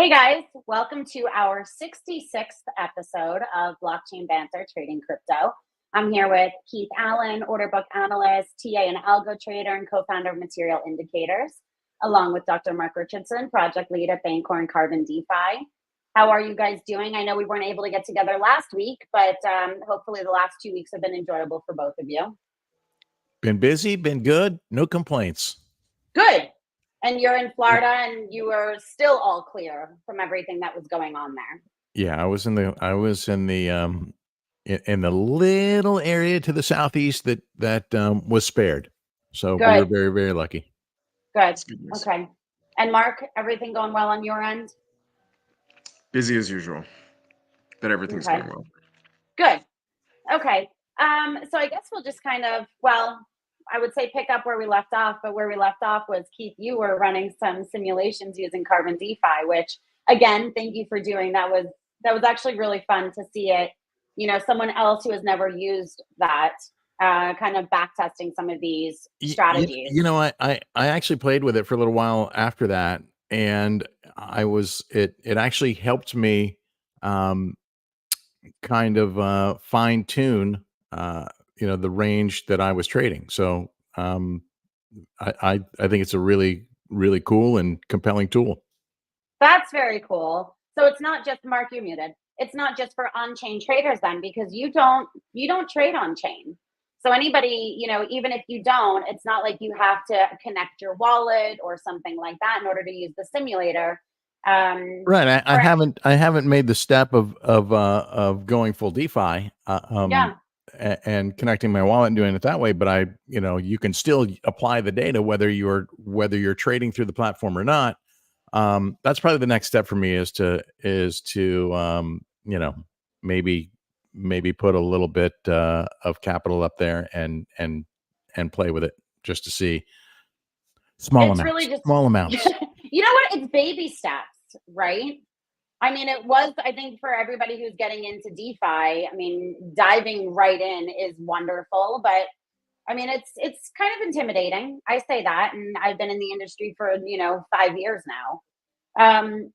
Hey guys, welcome to our 66th episode of Blockchain Banter Trading Crypto. I'm here with Keith Allen, order book analyst, TA and algo trader, and co-founder of Material Indicators, along with Dr. Mark Richardson, project lead at Bancor and Carbon DeFi. How are you guys doing? I know we weren't able to get together last week, but hopefully the last 2 weeks have been enjoyable for both of you. Been busy, been good, no complaints. Good. And you're in Florida, and you were still all clear from everything that was going on there. Yeah, I was in the in the little area to the southeast that was spared. So we were Good. very, very lucky. Good. Okay. And Mark, everything going well on your end? Busy as usual, but everything's going well. Good. Okay. So I guess we'll just kind of, I would say pick up where we left off, but where we left off was, Keith, you were running some simulations using Carbon DeFi, which again, thank you for doing. That was actually really fun to see it. You know, someone else who has never used that, kind of back testing some of these strategies. I actually played with it for a little while after that, and it actually helped me kind of fine tune the range that I was trading. So I think it's a really, really cool and compelling tool. That's very cool. So it's not just, Mark, you're muted. It's not just for on-chain traders then, because you don't trade on-chain. So anybody, even if you don't, it's not like you have to connect your wallet or something like that in order to use the simulator. Right. I haven't made the step of going full DeFi. And connecting my wallet and doing it that way, but you can still apply the data whether you're trading through the platform or not. That's probably the next step for me is to maybe put a little bit of capital up there and play with it just to see small amounts. You know what? It's baby steps, right? I mean, I think for everybody who's getting into DeFi, I mean, diving right in is wonderful, but I mean, it's kind of intimidating. I say that, and I've been in the industry for, 5 years now.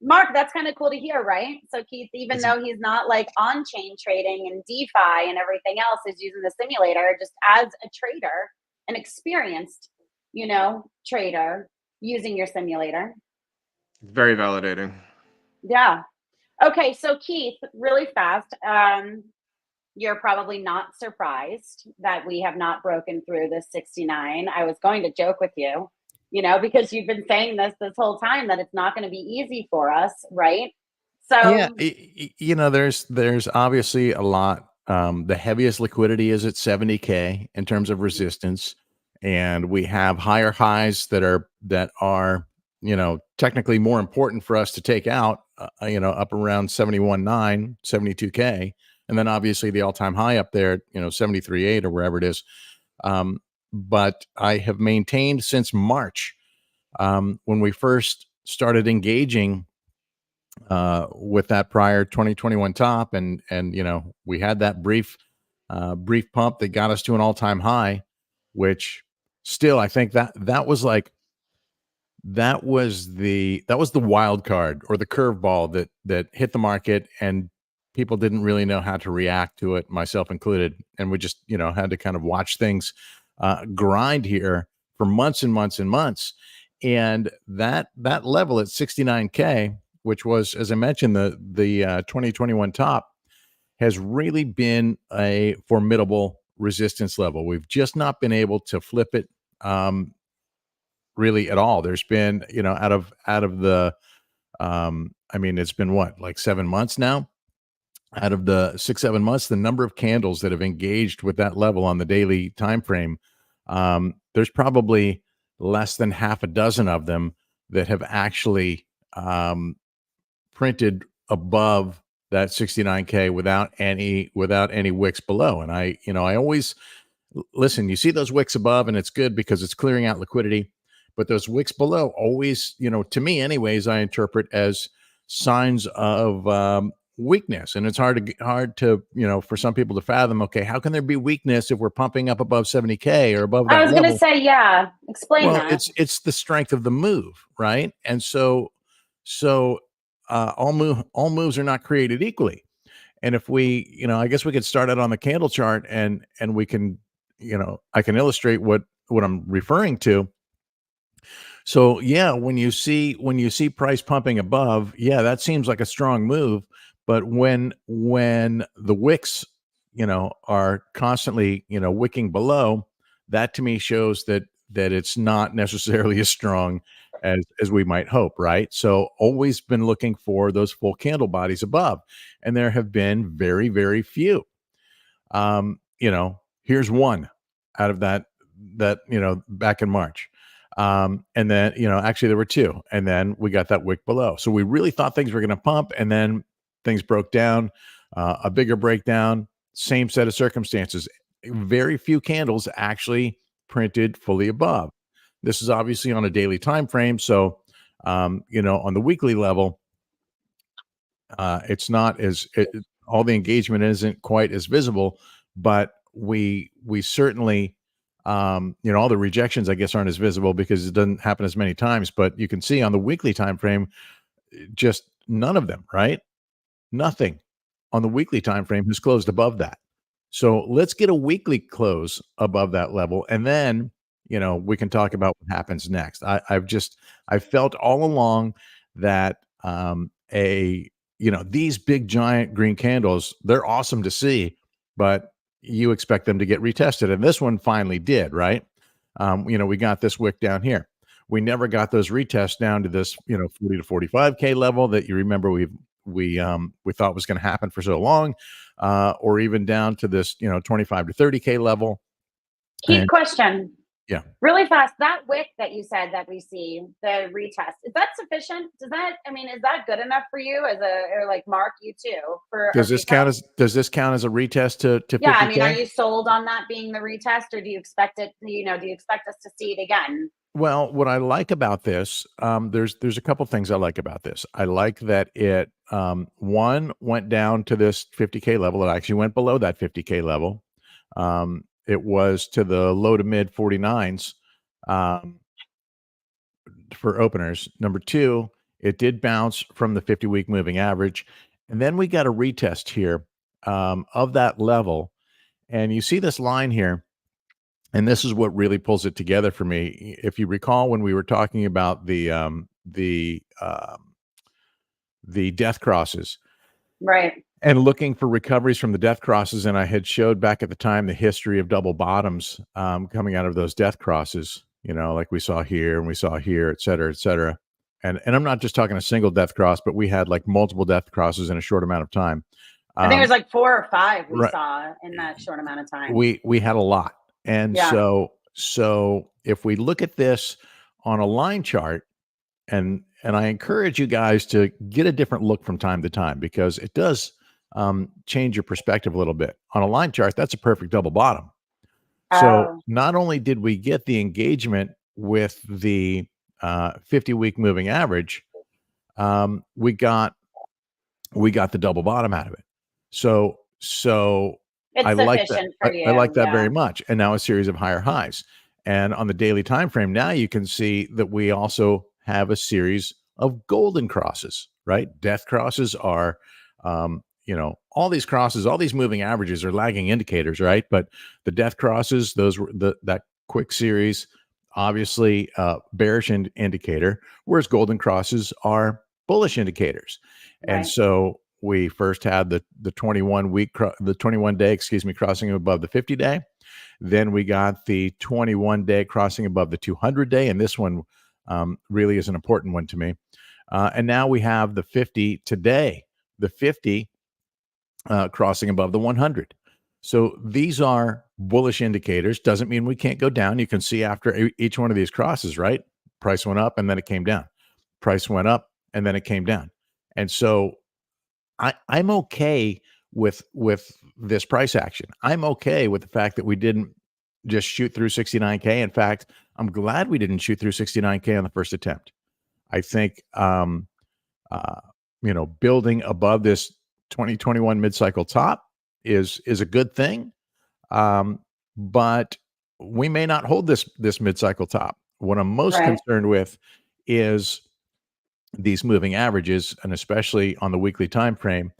Mark, that's kind of cool to hear, right? So Keith, even though he's not like on-chain trading and DeFi and everything else, is using the simulator just as a trader, an experienced, trader using your simulator. Very validating. Yeah. Okay, so Keith, really fast, you're probably not surprised that we have not broken through the 69. I was going to joke with you, because you've been saying this whole time that it's not going to be easy for us, right? So yeah, there's obviously a lot. The heaviest liquidity is at 70K in terms of resistance, and we have higher highs that are technically more important for us to take out, up around 71.9, 72K. And then obviously the all-time high up there, 73.8 or wherever it is. But I have maintained since March, when we first started engaging with that prior 2021 top, and we had that brief pump that got us to an all-time high, which still I think that was the wild card or the curveball that hit the market, and people didn't really know how to react to it, myself included. And we just, had to kind of watch things grind here for months and months and months. And that level at 69K, which was, as I mentioned, the 2021 top, has really been a formidable resistance level. We've just not been able to flip it really at all. There's been, out of the, it's been like 7 months now. Out of the 6-7 months, the number of candles that have engaged with that level on the daily time frame, there's probably less than half a dozen of them that have actually printed above that 69K without any wicks below. And I always listen. You see those wicks above, and it's good because it's clearing out liquidity. But those wicks below always, to me anyways, I interpret as signs of weakness. And it's hard to, for some people to fathom, okay, how can there be weakness if we're pumping up above 70K or above that I was level? going to say, yeah, explain that. It's the strength of the move, right? And so all moves are not created equally. And if we, I guess we could start out on the candle chart and we can, I can illustrate what I'm referring to. So yeah, when you see price pumping above, yeah, that seems like a strong move. But when the wicks, are constantly, wicking below, that to me shows that it's not necessarily as strong as we might hope, right? So always been looking for those full candle bodies above, and there have been very, very few. Here's one out of that back in March. And then, actually there were two, and then we got that wick below. So we really thought things were going to pump, and then things broke down, a bigger breakdown, same set of circumstances. Very few candles actually printed fully above. This is obviously on a daily time frame. So, on the weekly level, it's not all the engagement isn't quite as visible, but we certainly, all the rejections, I guess, aren't as visible because it doesn't happen as many times. But you can see on the weekly time frame, just none of them, right? Nothing on the weekly time frame has closed above that. So let's get a weekly close above that level, and then we can talk about what happens next. I've felt all along that these big giant green candles, they're awesome to see, but you expect them to get retested, and this one finally did, right? We got this wick down here. We never got those retests down to this 40 to 45K level that you remember we thought was going to happen for so long, or even down to this 25 to 30K level. Question. Yeah. Really fast. That wick that you said that we see, the retest, is that sufficient? Is that good enough for you or like Mark, you too? Does this count as a retest to 50K? Yeah, are you sold on that being the retest, or do you expect it, do you expect us to see it again? Well, what I like about this, there's a couple things I like about this. I like that it one went down to this 50K level. It actually went below that 50K level. It was to the low to mid 49s for openers. Number two, it did bounce from the 50-week moving average. And then we got a retest here of that level. And you see this line here. And this is what really pulls it together for me. If you recall, when we were talking about the death crosses, right, and looking for recoveries from the death crosses, and I had showed back at the time the history of double bottoms coming out of those death crosses, like we saw here and we saw here, et cetera, et cetera. And I'm not just talking a single death cross, but we had like multiple death crosses in a short amount of time. I think it was like 4 or 5 we right. saw in that short amount of time. We had a lot. And so if we look at this on a line chart, and I encourage you guys to get a different look from time to time, because it does change your perspective a little bit. On a line chart, that's a perfect double bottom. So not only did we get the engagement with the 50-week moving average, we got the double bottom out of it. So it's I like that. For you. I like that very much. And now a series of higher highs. And on the daily time frame, now you can see that we also have a series of golden crosses, right? Death crosses are, all these crosses, all these moving averages are lagging indicators, right? But the death crosses, those were that quick series, obviously bearish indicator, whereas golden crosses are bullish indicators. Right. And so we first had the 21 day, crossing above the 50-day. Then we got the 21-day crossing above the 200-day, and this one really is an important one to me. And now we have the 50 today, the 50 crossing above the 100. So these are bullish indicators. Doesn't mean we can't go down. You can see after each one of these crosses, right? Price went up and then it came down. Price went up and then it came down. And so I'm okay with this price action. I'm okay with the fact that we didn't just shoot through 69K. In fact, I'm glad we didn't shoot through 69K on the first attempt. I think, building above this 2021 mid-cycle top is a good thing. But we may not hold this mid-cycle top. What I'm most concerned with is these moving averages, and especially on the weekly time frame.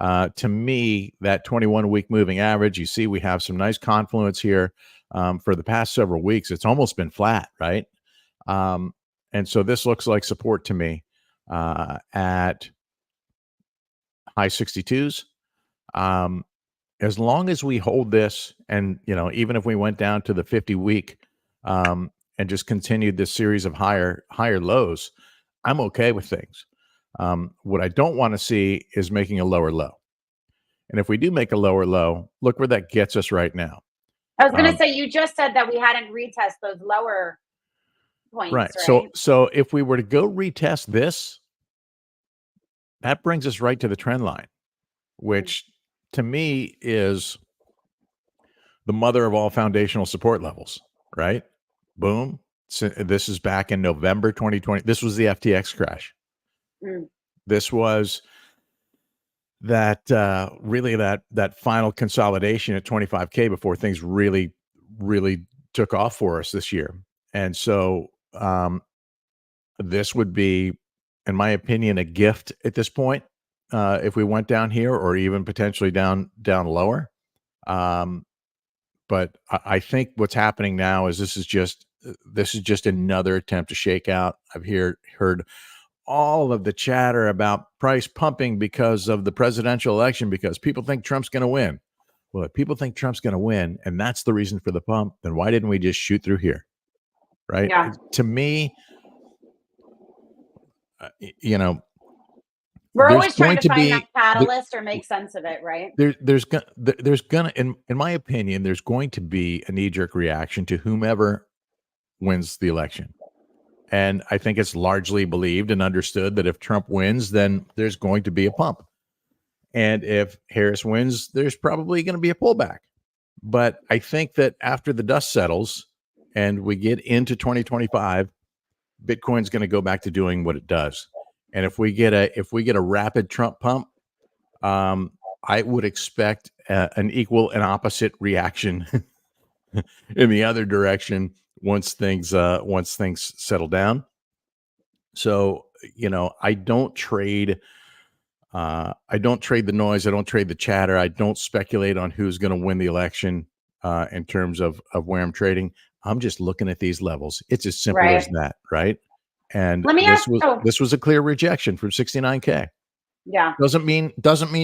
To me, that 21-week moving average, you see we have some nice confluence here for the past several weeks. It's almost been flat, right? And so this looks like support to me at high 62s. As long as we hold this, and even if we went down to the 50-week and just continued this series of higher lows, I'm okay with things. What I don't want to see is making a lower low. And if we do make a lower low, look where that gets us right now. I was going to say, you just said that we hadn't retested those lower points, right? So if we were to go retest this, that brings us right to the trend line, which to me is the mother of all foundational support levels, right? Boom. So this is back in November 2020. This was the FTX crash. This was that really that final consolidation at 25K before things really took off for us this year. And so this would be, in my opinion, a gift at this point if we went down here, or even potentially down lower. But I think what's happening now is this is just another attempt to shake out. I've heard all of the chatter about price pumping because of the presidential election, because people think Trump's going to win. Well, if people think Trump's going to win, and that's the reason for the pump, then why didn't we just shoot through here? Right? Yeah. To me, we're always trying to find that catalyst or make sense of it, right? There's gonna, in my opinion, there's going to be a knee-jerk reaction to whomever wins the election. And I think it's largely believed and understood that if Trump wins, then there's going to be a pump. And if Harris wins, there's probably going to be a pullback. But I think that after the dust settles and we get into 2025, Bitcoin's going to go back to doing what it does. And if we get a rapid Trump pump, I would expect an equal and opposite reaction in the other direction once things settle down. So, I don't trade the noise. I don't trade the chatter. I don't speculate on who's going to win the election in terms of where I'm trading. I'm just looking at these levels. It's as simple as that, right? And this was a clear rejection from 69K. Yeah. Doesn't mean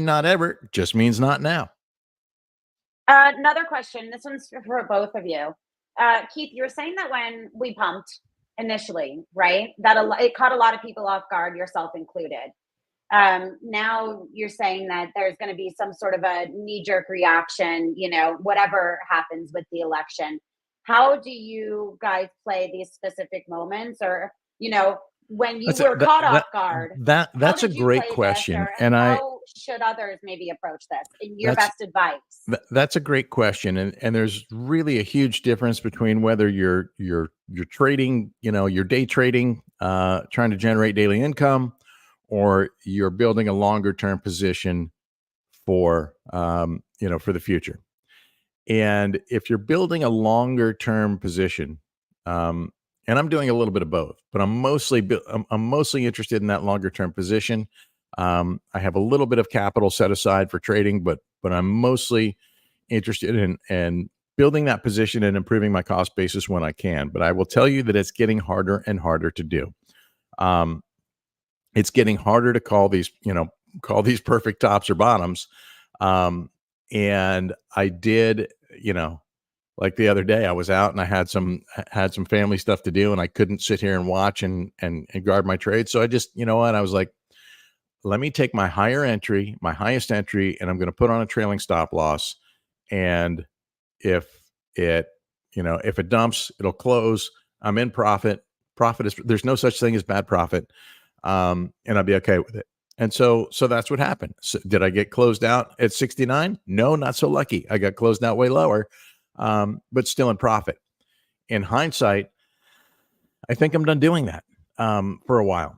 not ever, just means not now. Another question. This one's for both of you. Keith, you were saying that when we pumped initially, right, that it caught a lot of people off guard, yourself included. Now you're saying that there's going to be some sort of a knee-jerk reaction, whatever happens with the election. How do you guys play these specific moments, or when you were caught off guard? That's a great question, and how should others maybe approach this? In your best advice? That's a great question, and there's really a huge difference between whether you're trading, you're day trading, trying to generate daily income, or you're building a longer term position for for the future. And if you're building a longer term position, and I'm doing a little bit of both, but I'm mostly interested in that longer term position. I have a little bit of capital set aside for trading, but I'm mostly interested in building that position and improving my cost basis when I can. But I will tell you that it's getting harder and harder to do. It's getting harder to call these perfect tops or bottoms. And I did, like the other day I was out and I had some family stuff to do and I couldn't sit here and watch and guard my trade. So I just, I was like, let me take my highest entry, and I'm going to put on a trailing stop loss. And if it dumps, it'll close. I'm in profit. There's no such thing as bad profit. And I'll be okay with it. And so that's what happened. So did I get closed out at 69? No, not so lucky. I got closed out way lower, but still in profit. In hindsight, I think I'm done doing that for a while,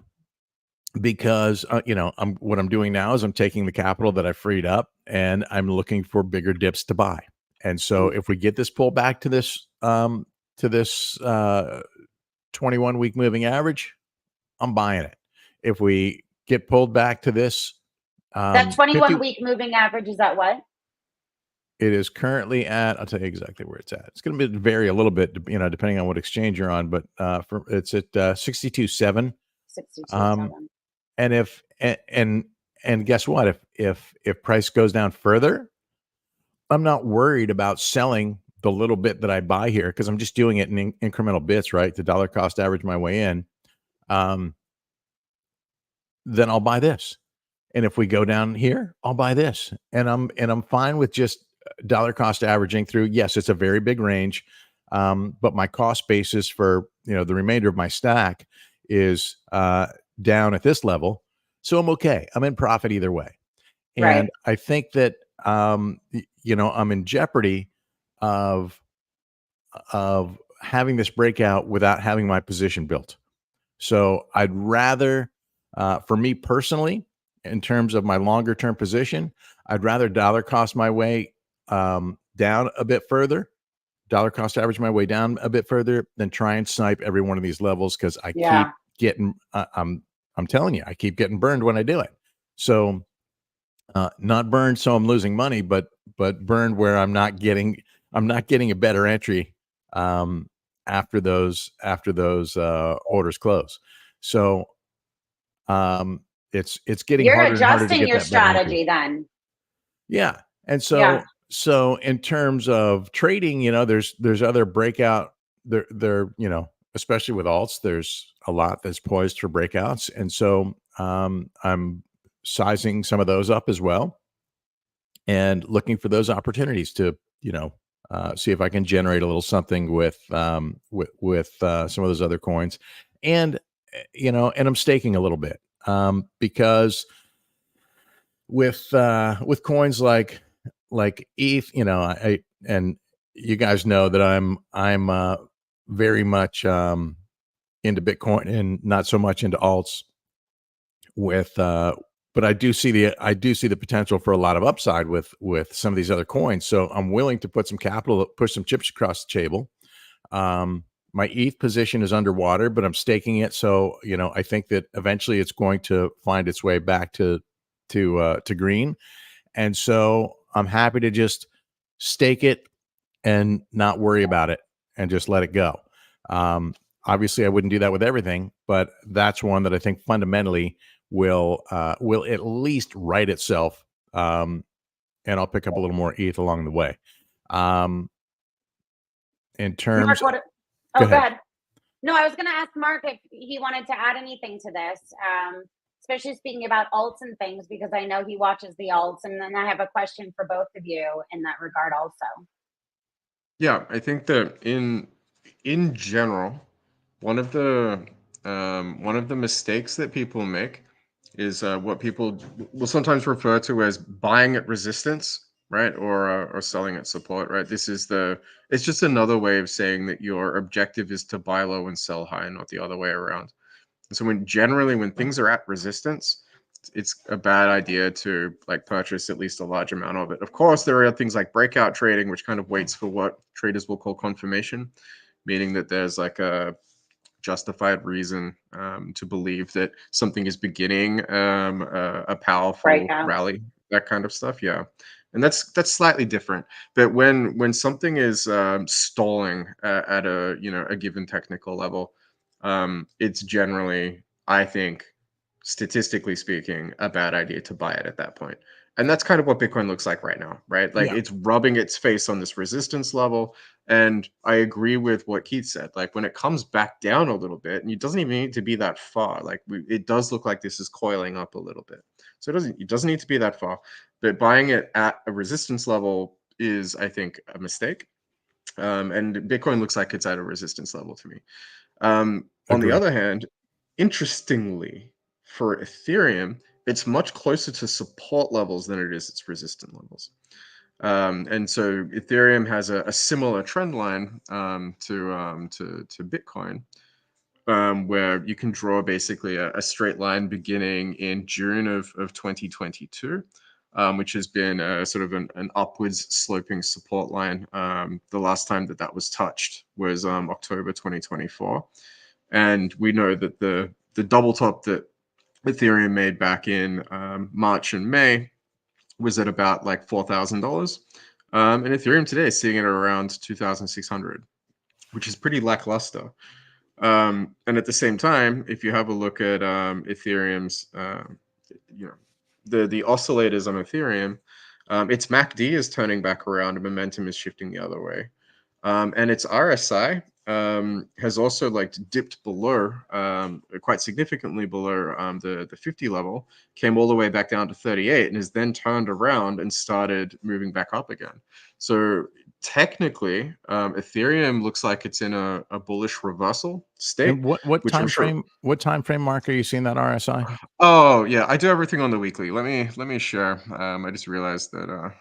because what I'm doing now is I'm taking the capital that I freed up and I'm looking for bigger dips to buy. And so if we get this pull back to this 21-week moving average, I'm buying it. if we get pulled back to this, That 50, 21-week moving average is at what? it is currently at, I'll tell you exactly where it's at. It's going to vary a little bit, depending on what exchange you're on, but it's at 62.7. 62.7. And and guess what? If price goes down further, I'm not worried about selling the little bit that I buy here because I'm just doing it in incremental bits, right? To dollar cost average my way in. Then I'll buy this. And if we go down here, I'll buy this. And I'm fine with just dollar cost averaging through. Yes, it's a very big range. But my cost basis for, the remainder of my stack is down at this level. So I'm okay. I'm in profit either way. And Right. I think that, I'm in jeopardy of having this breakout without having my position built. So I'd rather, for me personally, in terms of my longer term position, I'd rather dollar cost my way down a bit further, dollar cost average my way down a bit further than try and snipe every one of these levels because I keep getting, I'm telling you, I keep getting burned when I do it. So not burned, so I'm losing money, but burned where I'm not getting a better entry after those orders close. So it's getting You're harder and harder to adjusting get your that better entry. strategy then. Yeah. And so in terms of trading, there's other breakout there, especially with alts, there's a lot that's poised for breakouts. And so I'm sizing some of those up as well and looking for those opportunities to, see if I can generate a little something with some of those other coins. And, and I'm staking a little bit because with coins like ETH, and you guys know that I'm very much into Bitcoin and not so much into alts but I do see the potential for a lot of upside with some of these other coins. So I'm willing to put some capital, push some chips across the table. My ETH position is underwater, but I'm staking it. So, I think that eventually it's going to find its way back to green. And so I'm happy to just stake it and not worry about it and just let it go. Obviously I wouldn't do that with everything, but that's one that I think fundamentally will at least right itself. And I'll pick up a little more ETH along the way. In terms, Mark, go ahead. No, I was going to ask Mark if he wanted to add anything to this, especially speaking about alts and things, because I know he watches the alts, and then I have a question for both of you in that regard also. Yeah, I think that in general, one of the mistakes that people make is what people will sometimes refer to as buying at resistance, right, or selling at support, right? It's just another way of saying that your objective is to buy low and sell high, not the other way around. And so when things are at resistance, it's a bad idea to purchase at least a large amount of it. Of course, there are things like breakout trading, which kind of waits for what traders will call confirmation, meaning that there's a justified reason to believe that something is beginning a powerful rally, that kind of stuff. Yeah, and that's slightly different. But when something is stalling at a given technical level, it's generally, I think, statistically speaking, a bad idea to buy it at that point. And that's kind of what Bitcoin looks like right now, right? It's rubbing its face on this resistance level. And I agree with what Keith said. When it comes back down a little bit, and it doesn't even need to be that far. It does look like this is coiling up a little bit. So it doesn't need to be that far. But buying it at a resistance level is, I think, a mistake. And Bitcoin looks like it's at a resistance level to me. On the other hand, interestingly, for Ethereum, it's much closer to support levels than it is its resistant levels. And so Ethereum has a similar trend line to Bitcoin, where you can draw basically a straight line beginning in June of 2022, which has been a sort of an upwards sloping support line. The last time that was touched was October 2024. And we know that the double top that Ethereum made back in March and May was at about like $4,000. And Ethereum today is sitting at around 2,600, which is pretty lackluster. And at the same time, if you have a look at Ethereum's, the oscillators on Ethereum, its MACD is turning back around and momentum is shifting the other way. And its RSI has also like dipped below, quite significantly below the 50 level, came all the way back down to 38 and has then turned around and started moving back up again. So technically, Ethereum looks like it's in a bullish reversal state. And what which I'm time sure. frame? What time frame mark are you seeing that RSI? Oh yeah, I do everything on the weekly. Let me share. I just realized that we're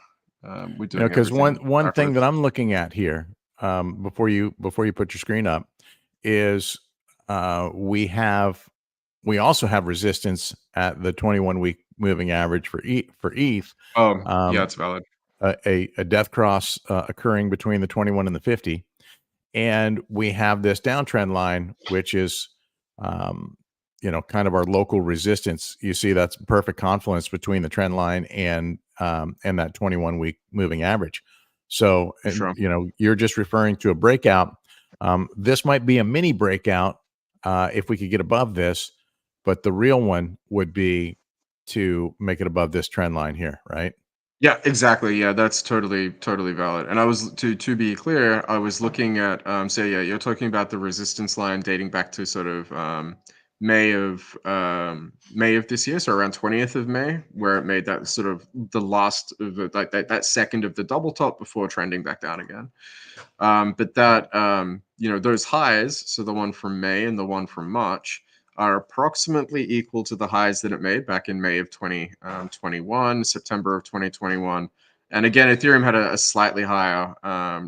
You know, doing because everything one thing that backwards. I'm looking at here, before you put your screen up, is we also have resistance at the 21-week moving average for ETH. Oh yeah, Um, it's valid. a death cross occurring between the 21 and the 50, and we have this downtrend line, which is kind of our local resistance. You see, that's perfect confluence between the trend line and that 21-week moving average. So, For and sure. you're just referring to a breakout. This might be a mini breakout if we could get above this, but the real one would be to make it above this trend line here, right? Yeah, exactly. Yeah, that's totally valid. And I was to be clear, I was looking at so yeah, you're talking about the resistance line dating back to sort of May of this year, so around 20th of May, where it made that sort of the last of the, like that second of the double top before trending back down again. But that those highs, so the one from May and the one from March, are approximately equal to the highs that it made back in May of 2021, September of 2021. And again, Ethereum had a slightly higher,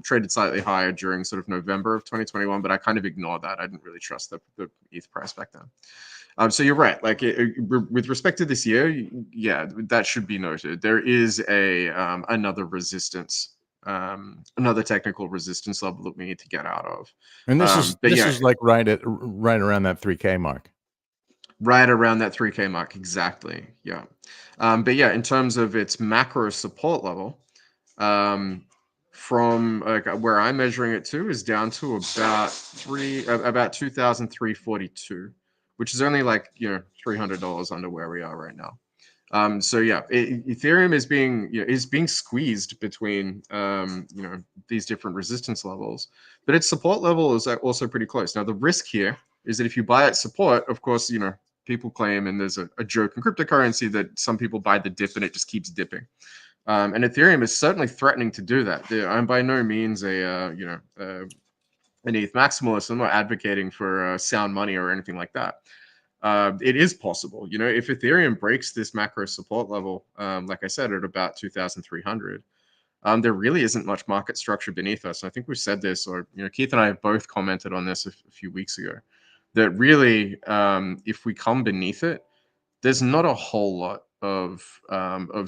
traded slightly higher during sort of November of 2021, but I kind of ignored that. I didn't really trust the ETH price back then. So you're right. Like with respect to this year, yeah, that should be noted. There is another resistance, another technical resistance level that we need to get out of. And But this yeah, is like right around that 3K mark. right around that 3K mark, exactly. Yeah. But yeah, in terms of its macro support level, um, from like where I'm measuring it to is down to about 2,342, which is only like $300 under where we are right now. So yeah, Ethereum is being squeezed between these different resistance levels, but its support level is also pretty close. Now the risk here is that if you buy at support, of course people claim, and there's a joke in cryptocurrency that some people buy the dip and it just keeps dipping. And Ethereum is certainly threatening to do that. I'm by no means an ETH maximalist. I'm not advocating for sound money or anything like that. It is possible. If Ethereum breaks this macro support level, like I said, at about 2,300, there really isn't much market structure beneath us. And I think we've said this, or Keith and I have both commented on this a few weeks ago, that really, if we come beneath it, there's not a whole lot of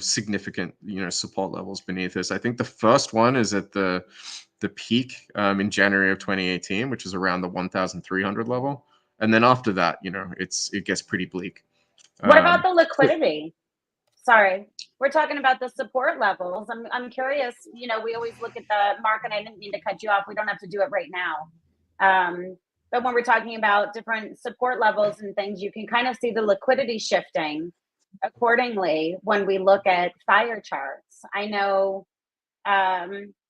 significant support levels beneath us. I think the first one is at the peak in January of 2018, which is around the 1,300 level, and then after that, it gets pretty bleak. What about the liquidity? Sorry, we're talking about the support levels. I'm curious. We always look at the market. I didn't mean to cut you off. We don't have to do it right now. But when we're talking about different support levels and things, you can kind of see the liquidity shifting accordingly when we look at fire charts. I know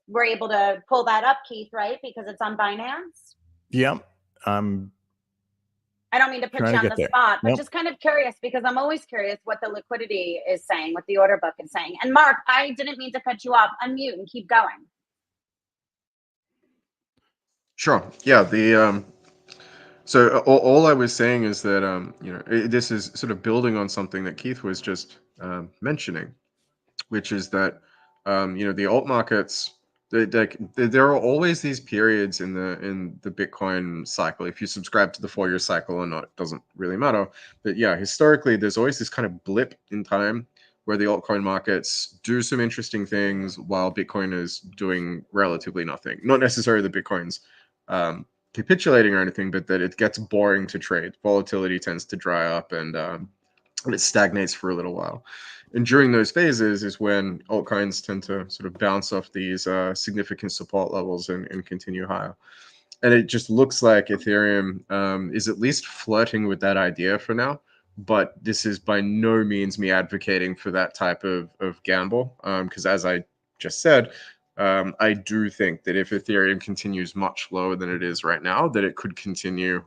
we're able to pull that up, Keith, right? Because it's on Binance. Yep. I'm I don't mean to put trying you to on get the there. spot, but Yep. just kind of curious, because I'm always curious what the liquidity is saying, what the order book is saying. And Mark, I didn't mean to cut you off. Unmute and keep going. Sure. Yeah. So all I was saying is that this is sort of building on something that Keith was just mentioning, which is that the alt markets, there are always these periods in the Bitcoin cycle. If you subscribe to the 4-year cycle or not, it doesn't really matter. But yeah, historically, there's always this kind of blip in time where the altcoin markets do some interesting things while Bitcoin is doing relatively nothing. Not necessarily the Bitcoin's capitulating or anything, but that it gets boring to trade. Volatility tends to dry up, and and it stagnates for a little while. And during those phases is when altcoins tend to sort of bounce off these significant support levels and continue higher. And it just looks like Ethereum is at least flirting with that idea for now. But this is by no means me advocating for that type of gamble, because as I just said, I do think that if Ethereum continues much lower than it is right now, that it could continue,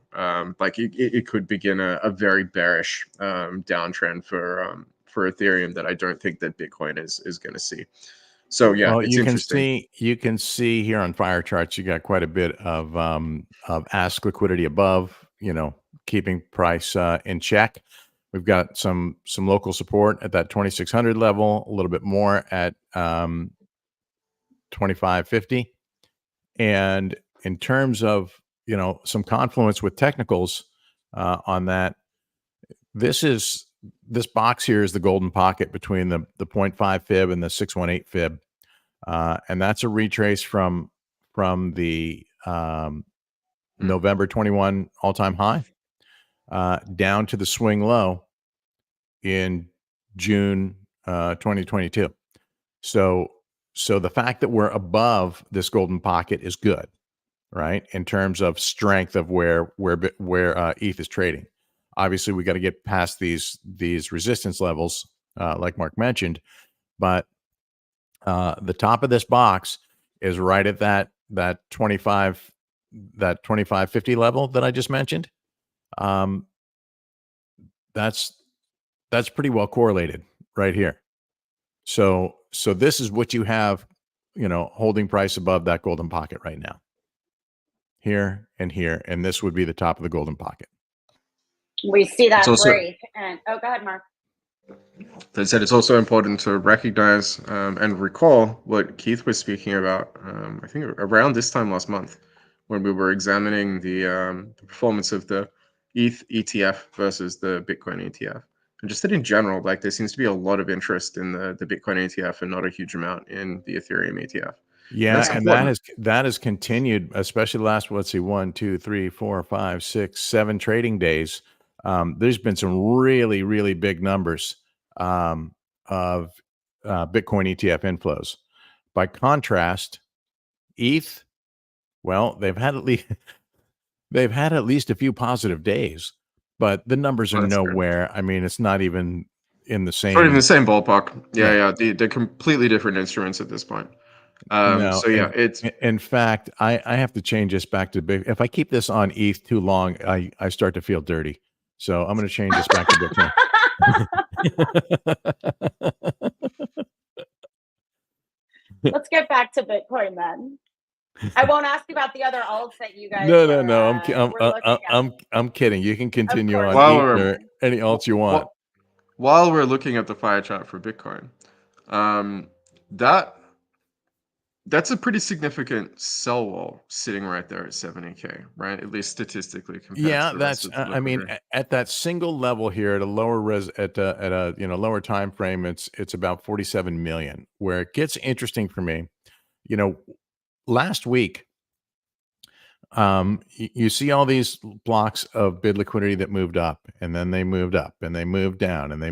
like it could begin a very bearish downtrend for Ethereum that I don't think that Bitcoin is going to see. So yeah, Well, it's interesting. you can see here on fire charts, you got quite a bit of ask liquidity above, keeping price in check. We've got some local support at that 2600 level, a little bit more at 2550. And in terms of, some confluence with technicals on that, this box here is the golden pocket between the 0.5 fib and the 618 fib. And that's a retrace from the November 21 all-time high down to the swing low in June 2022. So the fact that we're above this golden pocket is good, right? In terms of strength of where ETH is trading. Obviously, we got to get past these resistance levels, like Mark mentioned, but the top of this box is right at that 2550 level that I just mentioned. That's pretty well correlated right here. So this is what you have, holding price above that golden pocket right now. Here and here, and this would be the top of the golden pocket. We see that also, break, and go ahead, Mark. That said, it's also important to recognize and recall what Keith was speaking about. I think around this time last month, when we were examining the performance of the ETH ETF versus the Bitcoin ETF, and just that in general, like there seems to be a lot of interest in the Bitcoin ETF and not a huge amount in the Ethereum ETF. Yeah, and that has continued, especially the last, let's see, 1, 2, 3, 4, 5, 6, 7 trading days. There's been some really, really big numbers of Bitcoin ETF inflows. By contrast, ETH, well, they've had at least a few positive days, but the numbers are nowhere. Good. I mean, it's not even in the same. Not even the same ballpark. Yeah. They're completely different instruments at this point. No, so yeah, it's in fact, I have to change this back to big. If I keep this on ETH too long, I start to feel dirty. So I'm going to change this back to Bitcoin. Let's get back to Bitcoin then. I won't ask you about the other alts that you guys. No. I'm kidding. You can continue on ETH or any alts you want. While we're looking at the fire chart for Bitcoin, that's a pretty significant sell wall sitting right there at 70K, right? At least statistically compared to the rest of the I mean, at that single level here at a lower lower time frame, it's about 47 million. Where it gets interesting for me, last week, you see all these blocks of bid liquidity that moved up, and then they moved up, and they moved down, and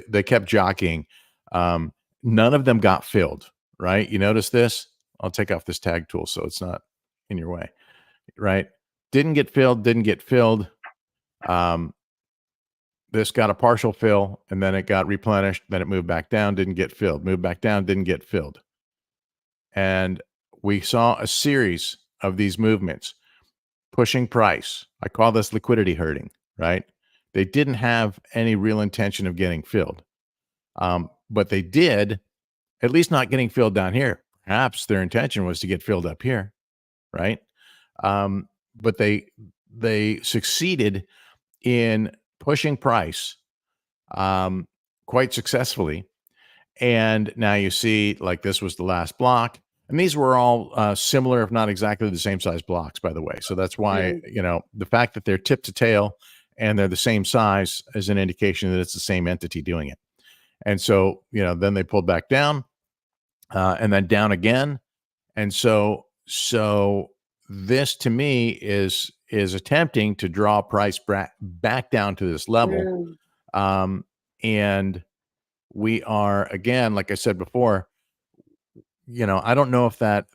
they kept jockeying. None of them got filled. Right? You notice this? I'll take off this tag tool so it's not in your way. Right? Didn't get filled. This got a partial fill, and then it got replenished. Then it moved back down, didn't get filled. Moved back down, didn't get filled. And we saw a series of these movements pushing price. I call this liquidity herding, right? They didn't have any real intention of getting filled. But they did, at least not getting filled down here. Perhaps their intention was to get filled up here, right? But they succeeded in pushing price quite successfully. And now you see, like, this was the last block. And these were all similar, if not exactly the same size blocks, by the way. So that's why, the fact that they're tip to tail and they're the same size is an indication that it's the same entity doing it. And so, then they pulled back down and then down again. And so this to me is attempting to draw price back down to this level And we are, again, like I said before, I don't know if that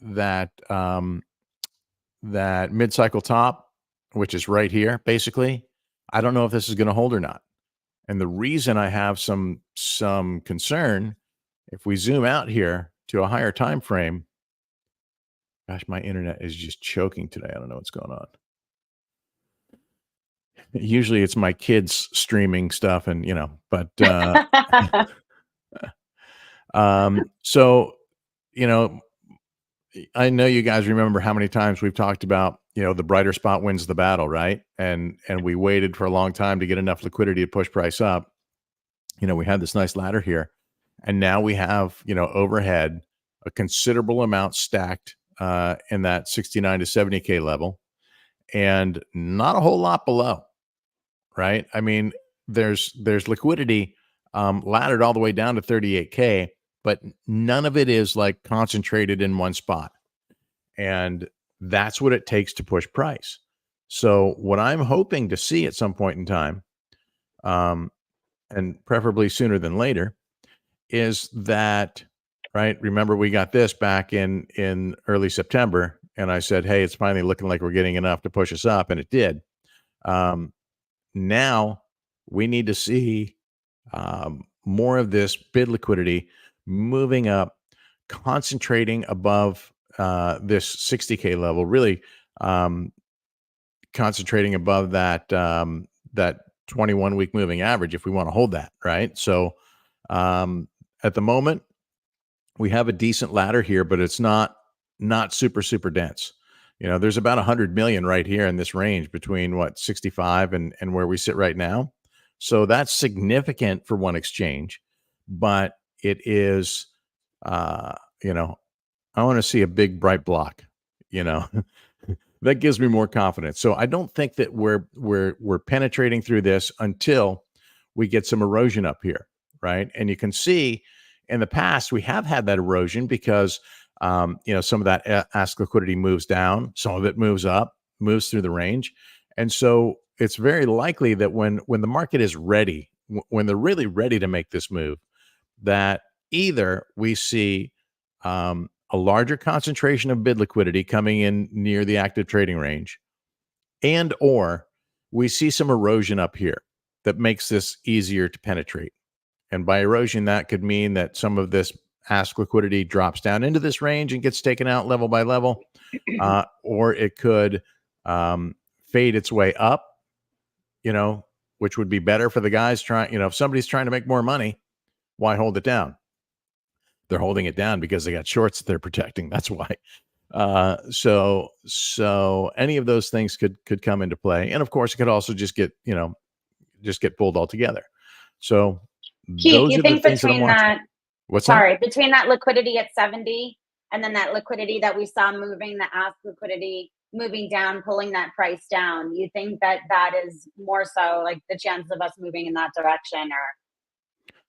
mid-cycle top, which is right here, basically, I don't know if this is going to hold or not. And the reason I have some concern, if we zoom out here to a higher time frame, gosh, my internet is just choking today. I don't know what's going on. Usually it's my kids streaming stuff and, but, so, I know you guys remember how many times we've talked about, the brighter spot wins the battle, right? And we waited for a long time to get enough liquidity to push price up. We had this nice ladder here, and now we have, overhead, a considerable amount stacked in that 69 to 70K level, and not a whole lot below, right? I mean, there's liquidity laddered all the way down to 38K, but none of it is like concentrated in one spot. And that's what it takes to push price. So what I'm hoping to see at some point in time, and preferably sooner than later, is that, right? Remember, we got this back in early September, and I said, hey, it's finally looking like we're getting enough to push us up, and it did. Now we need to see more of this bid liquidity moving up, concentrating above this 60K level, really concentrating above that 21-week moving average if we want to hold that, right? So at the moment, we have a decent ladder here, but it's not super dense. There's about 100 million right here in this range between 65 and where we sit right now. So that's significant for one exchange, but it is, I want to see a big bright block, that gives me more confidence. So I don't think that we're penetrating through this until we get some erosion up here, right? And you can see in the past we have had that erosion because some of that ask liquidity moves down, some of it moves up, moves through the range, and so it's very likely that when the market is ready, when they're really ready to make this move, that either we see a larger concentration of bid liquidity coming in near the active trading range, and or we see some erosion up here that makes this easier to penetrate. And by erosion, that could mean that some of this ask liquidity drops down into this range and gets taken out level by level, or it could fade its way up, which would be better for the guys trying, if somebody's trying to make more money, why hold it down? They're holding it down because they got shorts that they're protecting. That's why. So any of those things could come into play. And of course it could also just get pulled altogether. So Keith, those you are think the things that I'm between watching. that, What's that? between that liquidity at 70 and then that liquidity that we saw moving, the ask liquidity moving down, pulling that price down, you think that is more so like the chances of us moving in that direction are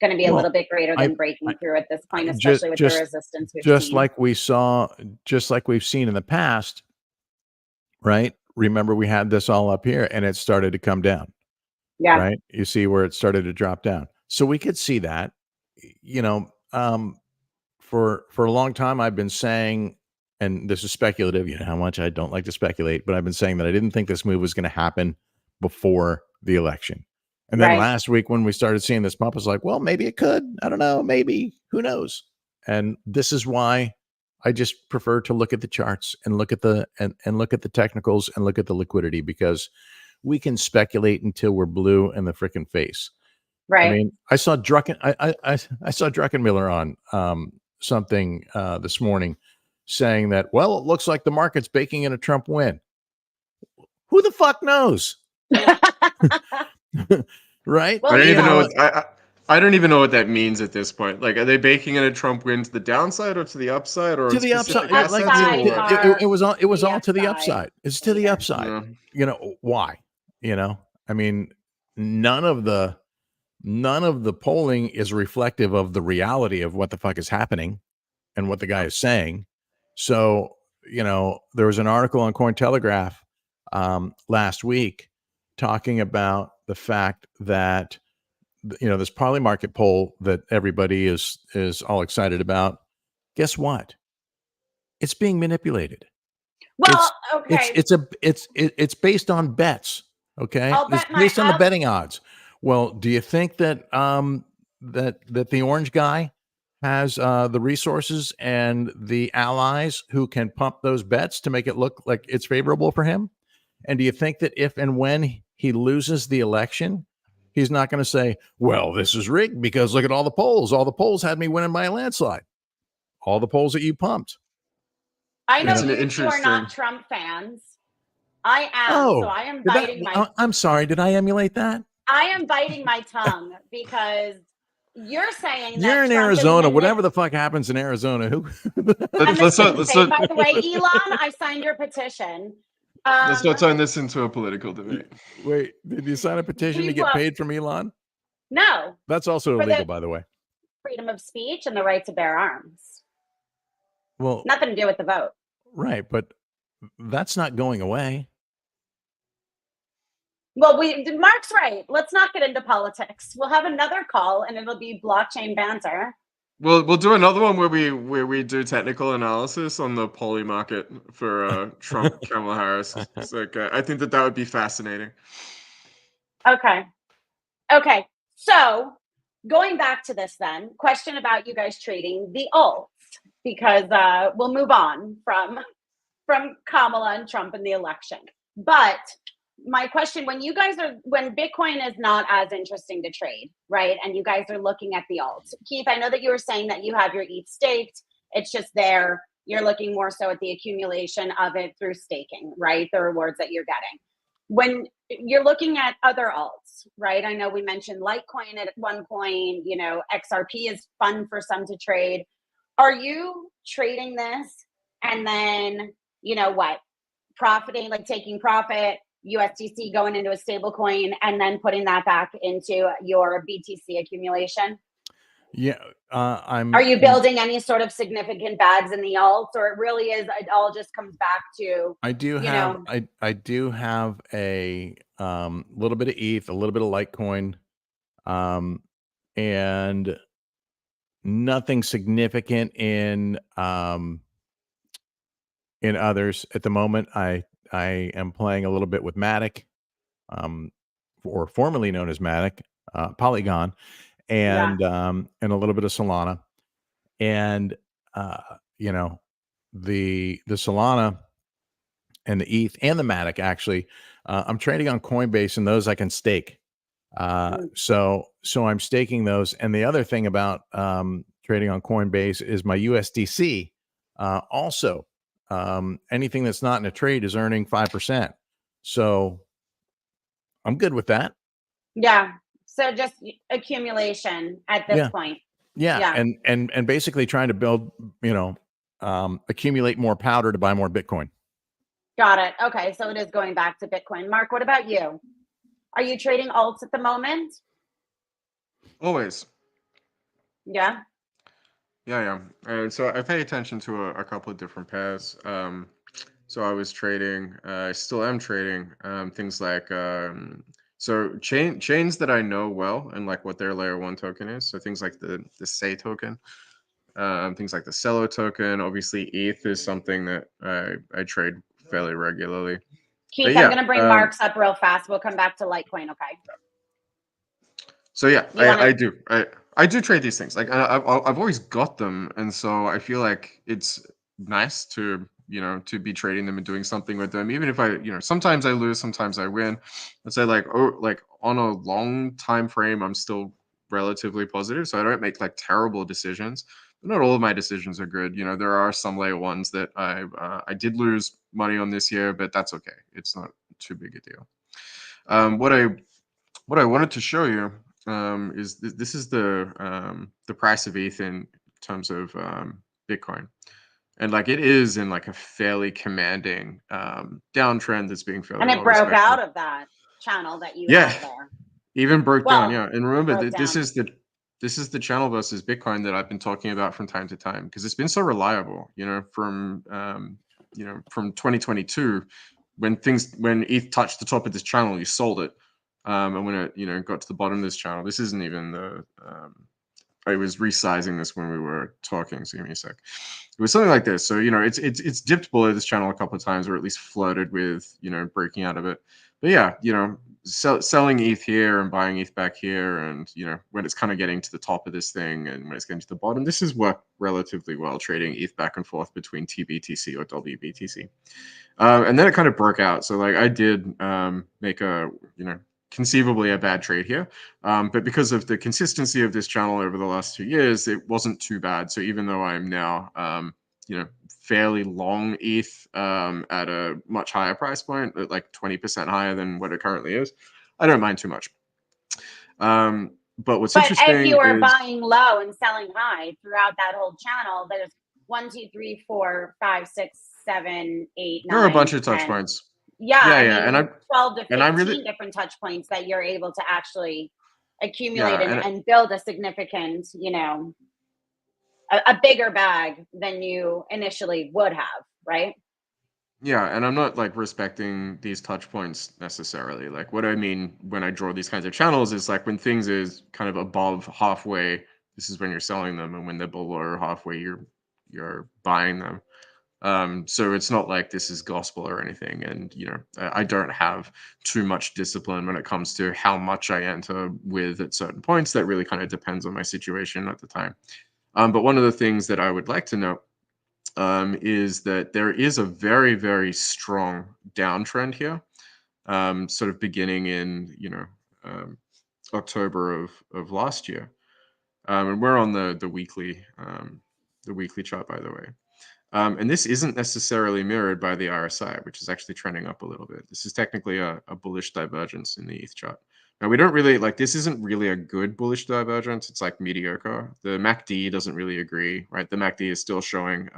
going to be a little bit greater than breaking through at this point, especially with the resistance we've seen. Like we've seen in the past, right? Remember, we had this all up here and it started to come down. Yeah. Right. You see where it started to drop down. So we could see that, for a long time, I've been saying, and this is speculative, how much I don't like to speculate, but I've been saying that I didn't think this move was going to happen before the election. And then last week when we started seeing this pump, I was like, well, maybe it could. I don't know. Maybe. Who knows? And this is why I just prefer to look at the charts and look at the technicals and look at the liquidity, because we can speculate until we're blue in the freaking face. Right. I mean, I saw Druckenmiller on something this morning saying that, well, it looks like the market's baking in a Trump win. Who the fuck knows? Right? Well, I don't even know. I don't even know what that means at this point. Like, are they baking in a Trump win to the downside or to the upside, or to the upside? It was all to the upside. It's to the upside. Yeah. Why? I mean, none of the polling is reflective of the reality of what the fuck is happening and what the guy is saying. So, there was an article on Cointelegraph last week talking about the fact that this Poly Market poll that everybody is all excited about. Guess what? It's being manipulated. Well, okay. It's based on bets. Okay, it's based on the betting odds. Well, do you think that that the orange guy has the resources and the allies who can pump those bets to make it look like it's favorable for him? And do you think that if and when he loses the election, he's not going to say, well, this is rigged because look at all the polls. All the polls had me winning by a landslide. All the polls that you pumped. I know you two are not Trump fans. I am, so I am biting I'm sorry, did I emulate that? I am biting my tongue because you're saying that you're in Trump Arizona. Whatever the fuck happens in Arizona, who? let's by the way, Elon, I signed your petition. Let's not turn this into a political debate. Wait, did you sign a petition to get paid from Elon? No. That's also illegal, by the way. Freedom of speech and the right to bear arms. Well, nothing to do with the vote. Right, but that's not going away. Well, Mark's right. Let's not get into politics. We'll have another call, and it'll be blockchain banter. We'll do another one where we do technical analysis on the poly market for Trump, Kamala Harris. It's like I think that would be fascinating. Okay. So going back to this, then question about you guys trading the alts, because we'll move on from Kamala and Trump in the election, but. My question, when Bitcoin is not as interesting to trade, right? And you guys are looking at the alts. Keith, I know that you were saying that you have your ETH staked. It's just there. You're looking more so at the accumulation of it through staking, right? The rewards that you're getting. When you're looking at other alts, right? I know we mentioned Litecoin at one point, XRP is fun for some to trade. Are you trading this and then, profiting, like taking profit, USDC going into a stable coin and then putting that back into your BTC accumulation? Yeah, Are you building any sort of significant bags in the alts, or it really is? It all just comes back to. I do have a little bit of ETH, a little bit of Litecoin, and nothing significant in others at the moment. I am playing a little bit with Matic, or formerly known as Matic, Polygon, and a little bit of Solana, and the Solana and the ETH and the Matic actually, I'm trading on Coinbase, and those I can stake. So I'm staking those. And the other thing about trading on Coinbase is my USDC also. Anything that's not in a trade is earning 5%. So I'm good with that. Yeah. So just accumulation at this point. Yeah. And basically trying to build, accumulate more powder to buy more Bitcoin. Got it. Okay. So it is going back to Bitcoin. Mark, what about you? Are you trading alts at the moment? Always. Yeah. Yeah. So I pay attention to a couple of different pairs. So I was trading, I still am trading things like chains that I know well and like what their layer 1 token is. So things like the Say token, things like the Celo token. Obviously, ETH is something that I trade fairly regularly. Keith, I'm going to bring Mark's up real fast. We'll come back to Litecoin. Okay. So yeah, I do trade these things. Like I've always got them, and so I feel like it's nice to to be trading them and doing something with them, even if I sometimes I lose, sometimes I win. Let's say like on a long time frame, I'm still relatively positive, so I don't make like terrible decisions. But not all of my decisions are good. There are some layer ones that I did lose money on this year, but that's okay. It's not too big a deal. What I wanted to show you is this is the price of ETH in terms of Bitcoin, and like it is in like a fairly commanding downtrend that's being fairly. And it broke out of that channel that you had there. Even broke down, yeah. And remember that this is the channel versus Bitcoin that I've been talking about from time to time, because it's been so reliable. From 2022, when ETH touched the top of this channel, you sold it. And when it got to the bottom of this channel, this isn't even the I was resizing this when we were talking, so give me a sec. It was something like this. So, it's dipped below this channel a couple of times, or at least flirted with, breaking out of it. But yeah, selling ETH here and buying ETH back here, and when it's kind of getting to the top of this thing and when it's getting to the bottom, this has worked relatively well, trading ETH back and forth between TBTC or WBTC. And then it kind of broke out. So like I did make a, conceivably a bad trade here. But because of the consistency of this channel over the last 2 years, it wasn't too bad. So even though I'm now, fairly long ETH at a much higher price point, like 20% higher than what it currently is, I don't mind too much. But what's interesting if you were is buying low and selling high throughout that whole channel, there's 1, 2, 3, 4, 5, 6, 7, 8, 9. there are a bunch of 10. touch points. Yeah, I mean, and 12 to 15 really, different touch points that you're able to actually accumulate Yeah, and build a significant, a bigger bag than you initially would have, right? yeah, and I'm not like respecting these touch points necessarily. Like what I mean when I draw these kinds of channels is like when things is kind of above halfway, this is when you're selling them, and when they're below halfway, you're buying them. So it's not like this is gospel or anything. And I don't have too much discipline when it comes to how much I enter with at certain points. That really kind of depends on my situation at the time. But one of the things that I would like to note is that there is a very, very strong downtrend here, sort of beginning in October of last year, and we're on the weekly chart, by the way. And this isn't necessarily mirrored by the RSI, which is actually trending up a little bit. This is technically a bullish divergence in the ETH chart. Now, we don't really like, this isn't really a good bullish divergence. It's like mediocre. The MACD doesn't really agree, right? The MACD is still showing,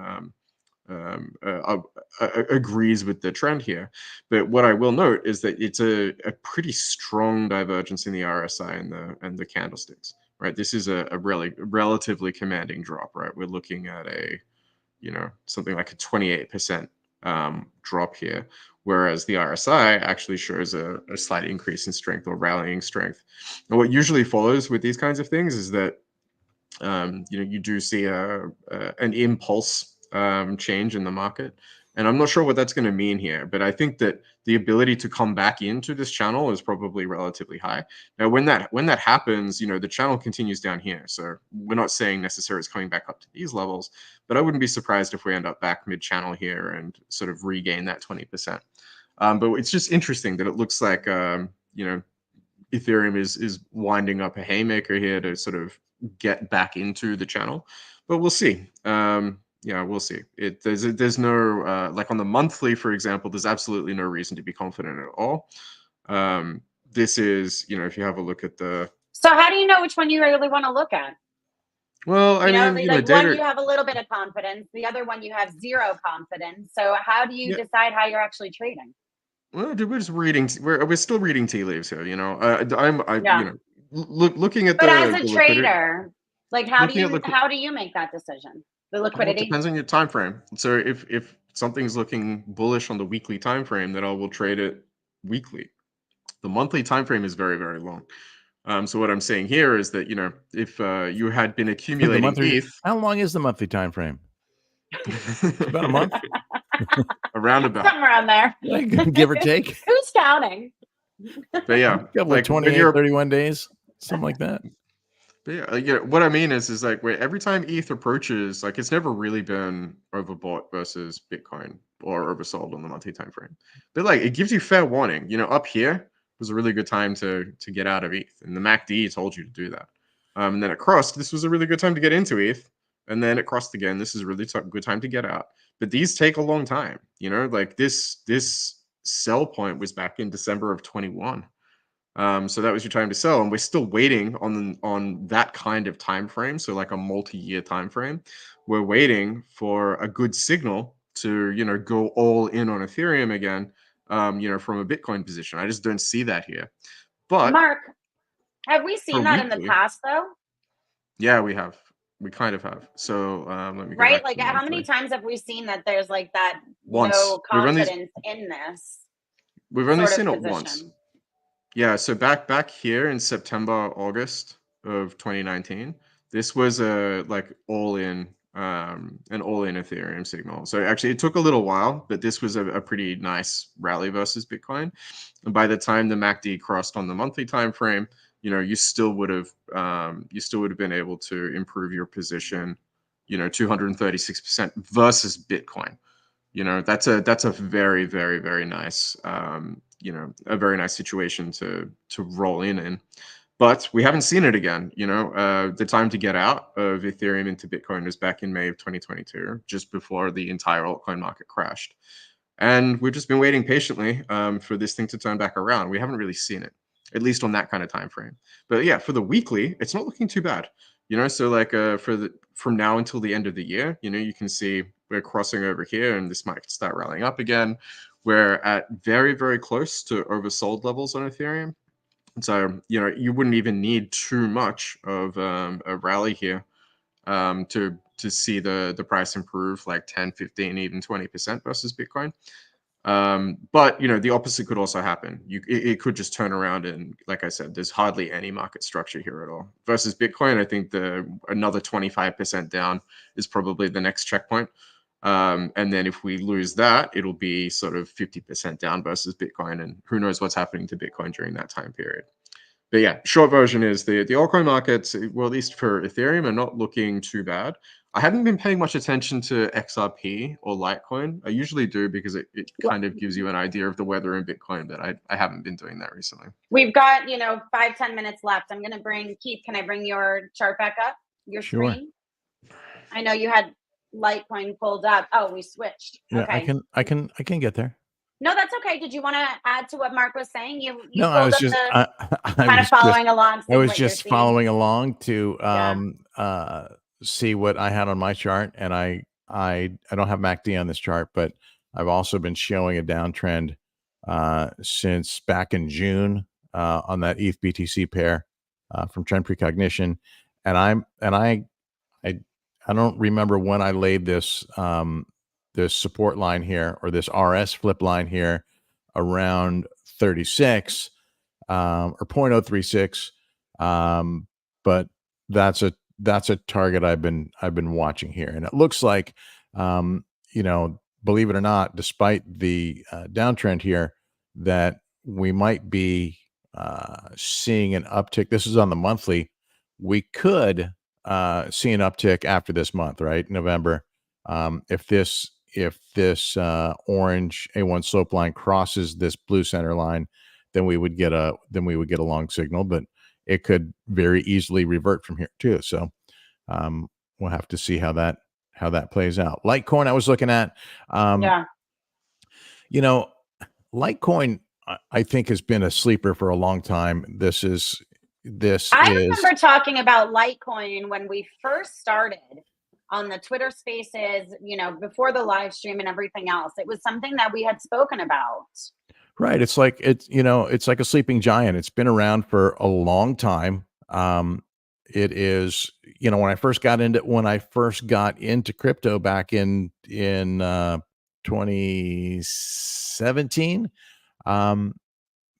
agrees with the trend here. But what I will note is that it's a pretty strong divergence in the RSI and the candlesticks, right? This is a really relatively commanding drop, right? We're looking at a, something like a 28% drop here, whereas the RSI actually shows a slight increase in strength or rallying strength. And what usually follows with these kinds of things is that you do see an impulse change in the market. And I'm not sure what that's going to mean here, but I think that the ability to come back into this channel is probably relatively high. Now, when that happens, the channel continues down here. So we're not saying necessarily it's coming back up to these levels, but I wouldn't be surprised if we end up back mid-channel here and sort of regain that 20%. But it's just interesting that it looks like, Ethereum is winding up a haymaker here to sort of get back into the channel, but we'll see. Yeah, we'll see. There's no like on the monthly, for example, there's absolutely no reason to be confident at all. This is, if you have a look at the. So how do you know which one you really want to look at? Well, I mean, like data. One you have a little bit of confidence, the other one you have zero confidence. So how do you decide how you're actually trading? Well, we're just reading. We're still reading tea leaves here. Looking at but the. as a the trader, like how do you make that decision? The liquidity. Well, it depends on your time frame. So if something's looking bullish on the weekly time frame, then I will trade it weekly. The monthly time frame is very, very long. So what I'm saying here is that if you had been accumulating ETH, how long is the monthly time frame? About a month. Around about somewhere around there, give or take. Who's counting? But yeah, like 28, 31 days, something like that. But yeah, what I mean is like every time ETH approaches, like it's never really been overbought versus Bitcoin or oversold on the monthly time frame. But like it gives you fair warning. Up here was a really good time to get out of ETH, and the MACD told you to do that. And then it crossed. This was a really good time to get into ETH, and then it crossed again. This is a really good time to get out. But these take a long time. Like this sell point was back in December of 21. So that was your time to sell, and we're still waiting on that kind of time frame. So like a multi-year time frame, we're waiting for a good signal to go all in on Ethereum again. From a Bitcoin position, I just don't see that here. But Mark, have we seen that in the past though? Yeah, we have. We kind of have. So let me go right. back Like how many times have we seen that? There's like that once. no confidence in this. We've only seen it once. Yeah, so back here in September, August of 2019, this was a like an all-in Ethereum signal. So actually it took a little while, but this was a pretty nice rally versus Bitcoin. And by the time the MACD crossed on the monthly time frame, you still would have been able to improve your position, 236% versus Bitcoin. That's a very, very, very nice a very nice situation to roll in. But we haven't seen it again. The time to get out of Ethereum into Bitcoin was back in May of 2022, just before the entire altcoin market crashed. And we've just been waiting patiently for this thing to turn back around. We haven't really seen it, at least on that kind of time frame. But yeah, for the weekly, it's not looking too bad. So like from now until the end of the year, you can see we're crossing over here, and this might start rallying up again. We're at very, very close to oversold levels on Ethereum. So, you wouldn't even need too much of a rally here to see the price improve like 10, 15, even 20% versus Bitcoin. But the opposite could also happen. It could just turn around, and like I said, there's hardly any market structure here at all. Versus Bitcoin, I think another 25% down is probably the next checkpoint. And then if we lose that, it'll be sort of 50% down versus Bitcoin, and who knows what's happening to Bitcoin during that time period. But yeah, short version is the altcoin markets, well, at least for Ethereum, are not looking too bad. I haven't been paying much attention to XRP or Litecoin. I usually do because it kind of gives you an idea of the weather in Bitcoin, but I haven't been doing that recently. We've got 5-10 minutes left. I'm gonna bring Keith. Can I bring your chart back up? Your Sure. screen. I know you had Litecoin pulled up. Oh, we switched. Yeah, Okay. I can get there. No, that's okay. Did you want to add to what Mark was saying? You No, pulled up I kind of following along. I was just following along to see what I had on my chart, and I don't have MACD on this chart, but I've also been showing a downtrend since back in June on that ETH BTC pair from Trend Precognition, and I don't remember when I laid this this support line here, or this RS flip line here, around 36 or 0.036, but that's a target I've been watching here, and it looks like believe it or not, despite the downtrend here, that we might be seeing an uptick. This is on the monthly. We could see an uptick after this month, right? November. If this orange A1 slope line crosses this blue center line, then we would get a long signal, but it could very easily revert from here too. So we'll have to see how that plays out. Litecoin I was looking at. Litecoin I think has been a sleeper for a long time. I remember talking about Litecoin when we first started on the Twitter Spaces, before the live stream and everything else. It was something that we had spoken about. Right. It's like it's like a sleeping giant. It's been around for a long time. It is, when I first got into crypto back in 2017,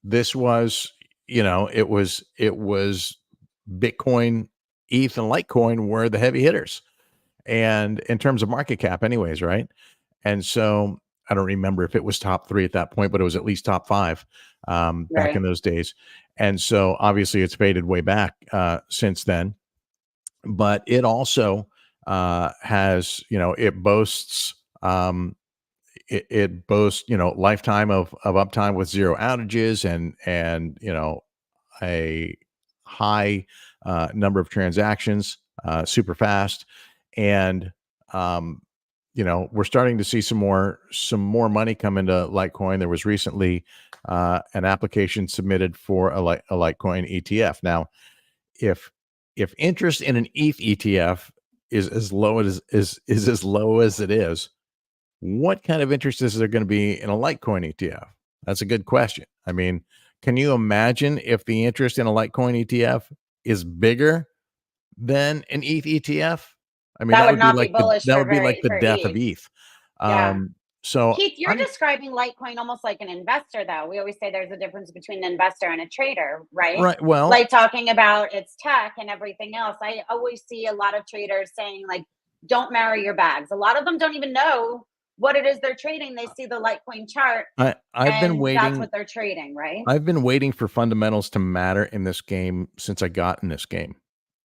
this was, it was Bitcoin, ETH, and Litecoin were the heavy hitters, and in terms of market cap anyways, right? And so I don't remember if it was top 3 at that point, but it was at least top 5 back in those days. And so obviously it's faded way back since then. But it also has, it boasts it boasts, lifetime of uptime with 0 outages, and a high number of transactions, super fast. And we're starting to see some more money come into Litecoin. There was recently an application submitted for a Litecoin ETF. Now, if interest in an ETH ETF is as low as it is, what kind of interest is there going to be in a Litecoin ETF? That's a good question. I mean, can you imagine if the interest in a Litecoin ETF is bigger than an ETH ETF? I mean, that would be like the death of ETH. So Keith, you're describing Litecoin almost like an investor, though. We always say there's a difference between an investor and a trader, right? right. Well, Like talking about its tech and everything else. I always see a lot of traders saying, like, don't marry your bags. A lot of them don't even know what it is they're trading. They see the Litecoin chart I've been and waiting. that's what they're trading, right? I've been waiting for fundamentals to matter in this game since I got in this game,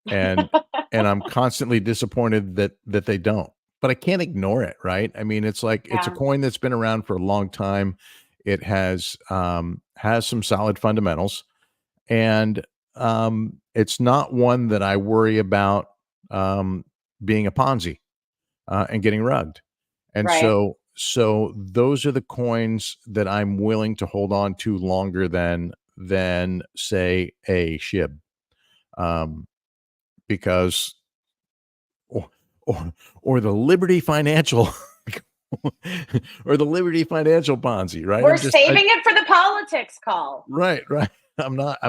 and I'm constantly disappointed that they don't. But I can't ignore it, right? I mean, it's like it's a Yeah, coin that's been around for a long time. It has some solid fundamentals, and it's not one that I worry about being a Ponzi and getting rugged. And right. so those are the coins that I'm willing to hold on to longer than say a SHIB, because or or the Liberty Financial or the Liberty Financial Ponzi, right? We're saving it for the politics call. Right. I'm not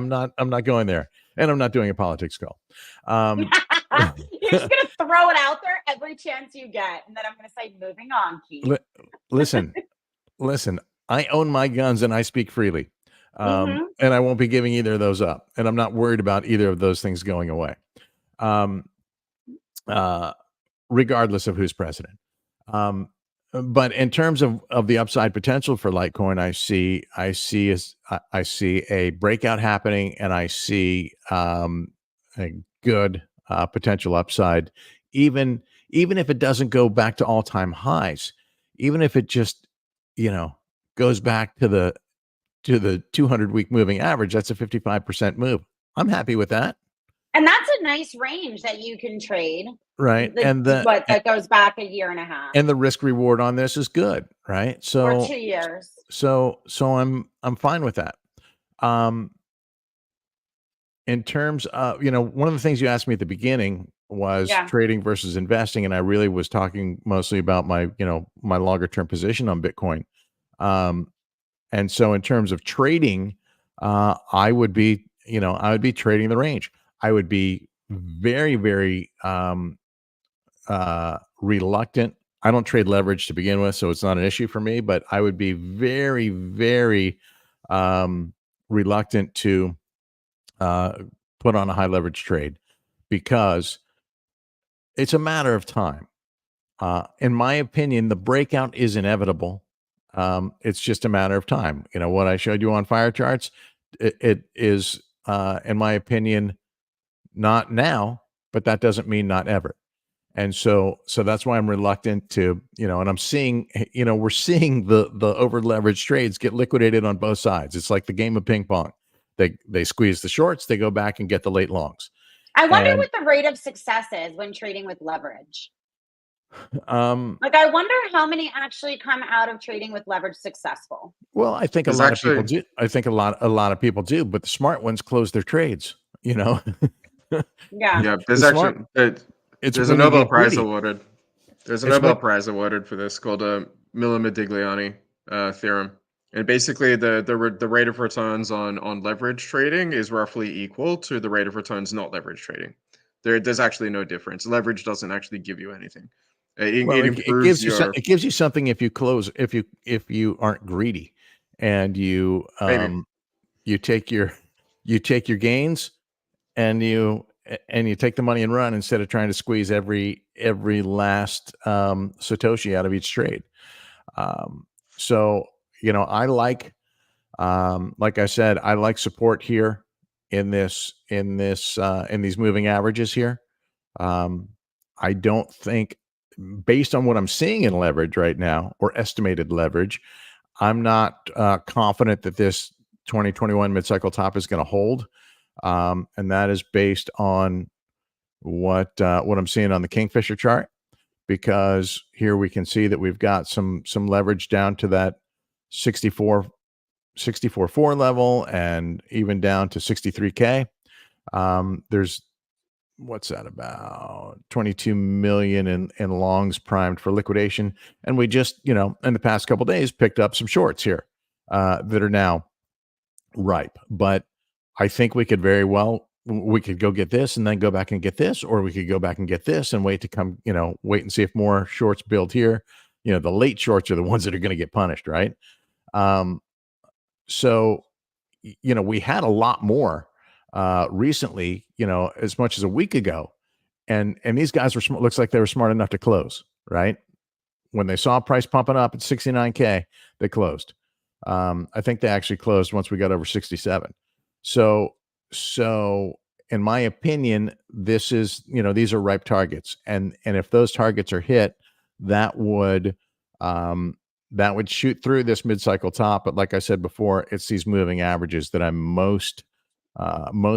going there, and I'm not doing a politics call. You're just going to throw it out there every chance you get. And then I'm going to say, moving on, Keith. Listen, I own my guns and I speak freely. Mhm. And I won't be giving either of those up. And I'm not worried about either of those things going away. Um, regardless of who's president. But in terms of the upside potential for Litecoin, I see a breakout happening, and I see a good potential upside, even if it doesn't go back to all-time highs, even if it just goes back to the 200-week moving average. That's a 55% move. I'm happy with that. And that's a nice range that you can trade. Right. That goes back a year and a half. And the risk reward on this is good, right? So or 2 years. So I'm fine with that. In terms of, one of the things you asked me at the beginning was trading versus investing, and I really was talking mostly about my longer term position on Bitcoin. And so in terms of trading, I would be trading the range. I would be very, very reluctant. I don't trade leverage to begin with, so it's not an issue for me, but I would be very, very reluctant to put on a high leverage trade, because it's a matter of time. In my opinion, the breakout is inevitable. It's just a matter of time. What I showed you on fire charts, it is, in my opinion, not now, but that doesn't mean not ever. And so that's why I'm reluctant to, and I'm seeing, we're seeing the over leveraged trades get liquidated on both sides. It's like the game of ping pong. They squeeze the shorts, they go back and get the late longs. I wonder what the rate of success is when trading with leverage. I wonder how many actually come out of trading with leverage successful. Well, I think a lot of people do. I think a lot of people do, but the smart ones close their trades, Yeah. Yeah. There's actually there's a Nobel Prize awarded. There's a Nobel Prize awarded for this called Miller-Modigliani theorem. And basically the rate of returns on leverage trading is roughly equal to the rate of returns not leverage trading. There's actually no difference. Leverage doesn't actually give you anything. It gives you something if you close, if you aren't greedy, and you take your gains, and you take the money and run, instead of trying to squeeze every last Satoshi out of each trade. So I like I said, I like support here in these moving averages here. I don't think, based on what I'm seeing in leverage right now, or estimated leverage, I'm not confident that this 2021 mid-cycle top is going to hold. And that is based on what I'm seeing on the Kingfisher chart, because here we can see that we've got some leverage down to that 64.4 level, and even down to 63K. There's, what's that, about 22 million in longs primed for liquidation, and we just in the past couple of days picked up some shorts here that are now ripe. But I think we could go get this and then go back and get this, or we could go back and get this and wait and see if more shorts build here, you know, the late shorts are the ones that are going to get punished, right? So, you know, we had a lot more recently, you know, as much as a week ago, and these guys were looks like they were smart enough to close, right? When they saw price pumping up at 69K, they closed. I think they actually closed once we got over 67. So, in my opinion, this is, you know, these are ripe targets, and if those targets are hit, that would shoot through this mid-cycle top. But like I said before, it's these moving averages that I'm most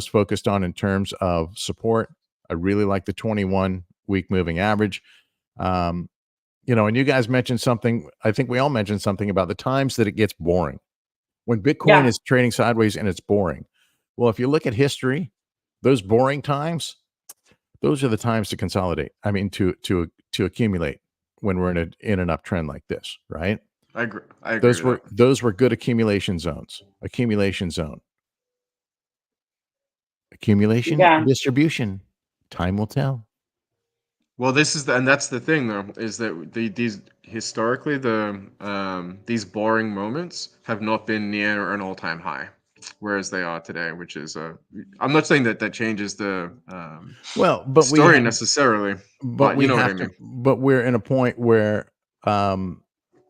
focused on in terms of support. I really like the 21-week moving average. You know, and you guys mentioned something. I think we all mentioned something about the times that it gets boring when Bitcoin Yeah. is trading sideways and it's boring. Well, if you look at history, those boring times, those are the times to consolidate. I mean, to accumulate when we're in an uptrend like this, right? I agree. I agree with that. Those were good accumulation zones. Accumulation zone. Accumulation Yeah. and distribution. Time will tell. Well, this is and that's the thing though, is that these historically these boring moments have not been near an all-time high, whereas they are today, which is I'm not saying that changes the Well, but story necessarily, but you know what I mean. but we're in a point where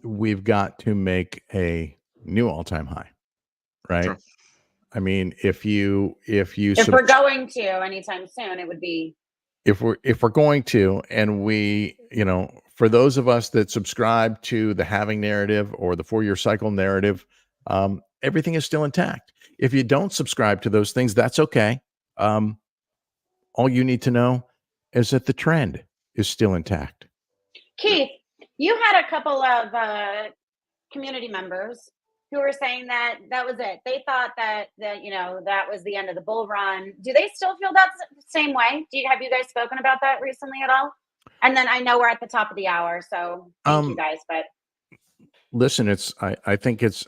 we've got to make a new all-time high, right? Sure. I mean, if we're going to anytime soon, it would be, if we're going to, and we, you know, for those of us that subscribe to the halving narrative or the 4-year cycle narrative, everything is still intact. If you don't subscribe to those things, that's okay. All you need to know is that the trend is still intact. Keith, you had a couple of community members who were saying that was it. They thought that you know, that was the end of the bull run. Do they still feel that same way? Have you guys spoken about that recently at all? And then I know we're at the top of the hour, so thank you guys. But listen, I think it's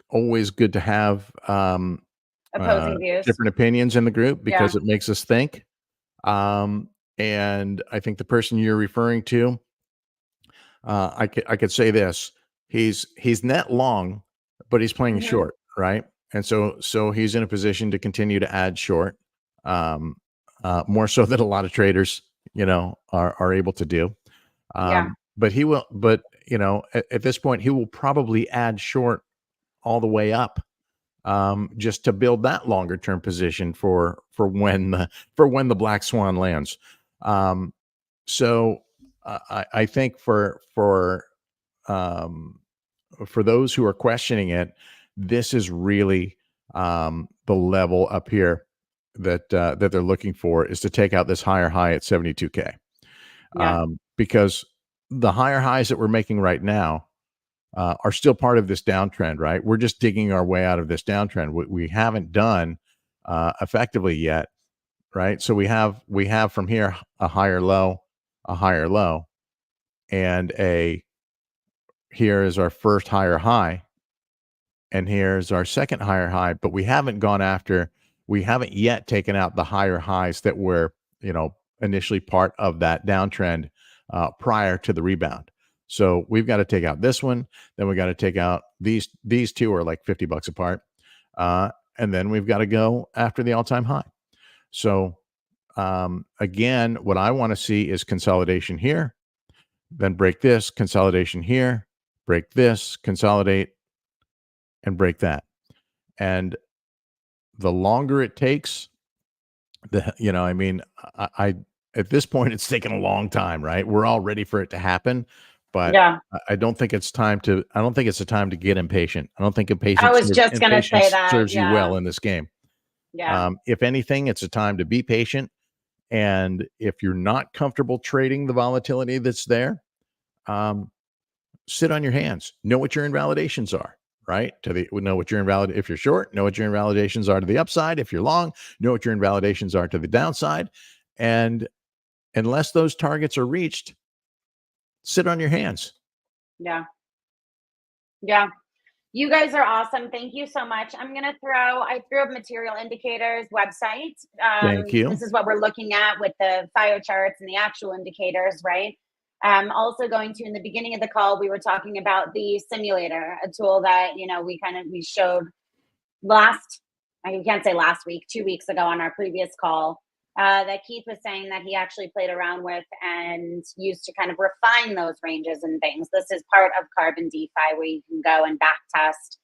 always good to have opposing views, different opinions in the group, because Yeah. it makes us think. And I think the person you're referring to, I could say this: he's net long, but he's playing Mhm. short, right? And so he's in a position to continue to add short, more so than a lot of traders, you know, are able to do. Yeah. But he will, but you know, at this point, he will probably add short all the way up, just to build that longer term position for when the black swan lands. So I think for those who are questioning it, this is really the level up here that they're looking for, is to take out this higher high at 72K. Yeah. Because the higher highs that we're making right now are still part of this downtrend, right? We're just digging our way out of this downtrend. We haven't done effectively yet, right? So we have from here a higher low, and here is our first higher high, and here's our second higher high. But we haven't yet taken out the higher highs that were, you know, initially part of that downtrend prior to the rebound. So we've got to take out this one. Then we got to take out these two are like $50 apart. And then we've got to go after the all-time high. So again, what I want to see is consolidation here, then break this, consolidation here, break this, consolidate, and break that. And the longer it takes, you know, I mean, I at this point, it's taken a long time, right? We're all ready for it to happen, but Yeah. I don't think it's time to. I don't think it's a time to get impatient. I don't think I was just gonna say that. serves you Yeah. well in this game. Yeah. If anything, it's a time to be patient. And if you're not comfortable trading the volatility that's there, sit on your hands. Know what your invalidations are, right? Know what your if you're short, know what your invalidations are to the upside. If you're long, know what your invalidations are to the downside. And unless those targets are reached, sit on your hands. Yeah. Yeah. You guys are awesome. Thank you so much. I threw up Material Indicators website. Thank you. This is what we're looking at with the FIO charts and the actual indicators, right? Also going to, in the beginning of the call, we were talking about the simulator, a tool that, we showed I can't say last week, 2 weeks ago on our previous call, that Keith was saying that he actually played around with and used to kind of refine those ranges and things. This is part of Carbon DeFi, where you can go and back test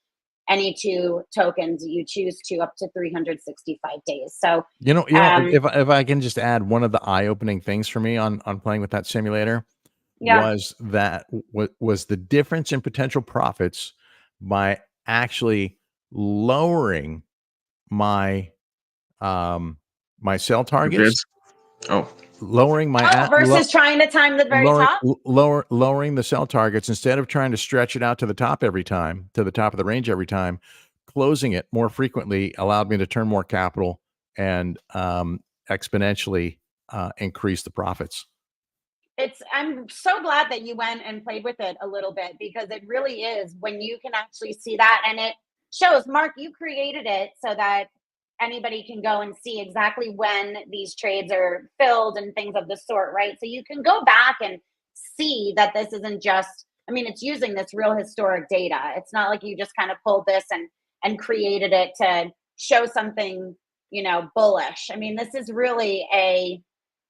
any two tokens you choose to up to 365 days. So, if I can just add, one of the eye-opening things for me on playing with that simulator was the difference in potential profits by actually lowering my my sell targets. Lowering my versus trying to time the very top. Lowering the sell targets, instead of trying to stretch it out to the top every time, to the top of the range every time. Closing it more frequently allowed me to turn more capital and exponentially increase the profits. I'm so glad that you went and played with it a little bit, because it really is, when you can actually see that, and it shows, Mark, you created it so that anybody can go and see exactly when these trades are filled and things of the sort, right? So you can go back and see that this isn't just, it's using this real historic data. It's not like you just kind of pulled this and created it to show something, bullish. This is really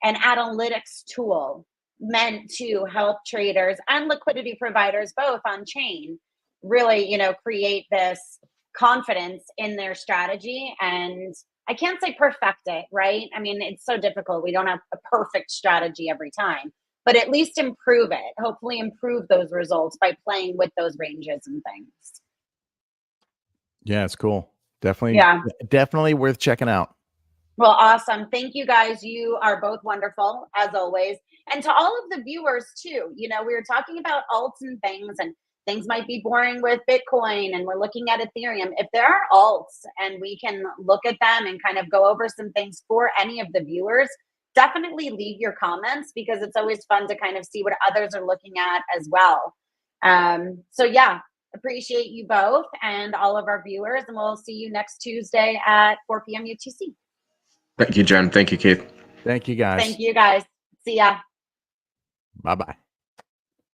an analytics tool meant to help traders and liquidity providers, both on chain, really, create this confidence in their strategy. And I can't say perfect it, right? It's so difficult. We don't have a perfect strategy every time, but at least improve it. Hopefully improve those results by playing with those ranges and things. Yeah, it's cool. Definitely worth checking out. Well, awesome. Thank you guys. You are both wonderful, as always. And to all of the viewers too, we were talking about alts and things might be boring with Bitcoin, and we're looking at Ethereum. If there are alts and we can look at them and kind of go over some things for any of the viewers, definitely leave your comments, because it's always fun to kind of see what others are looking at as well. So yeah, appreciate you both and all of our viewers, and we'll see you next Tuesday at 4 p.m. UTC. Thank you, Jen. Thank you, Keith. Thank you, guys. Thank you, guys. See ya. Bye-bye.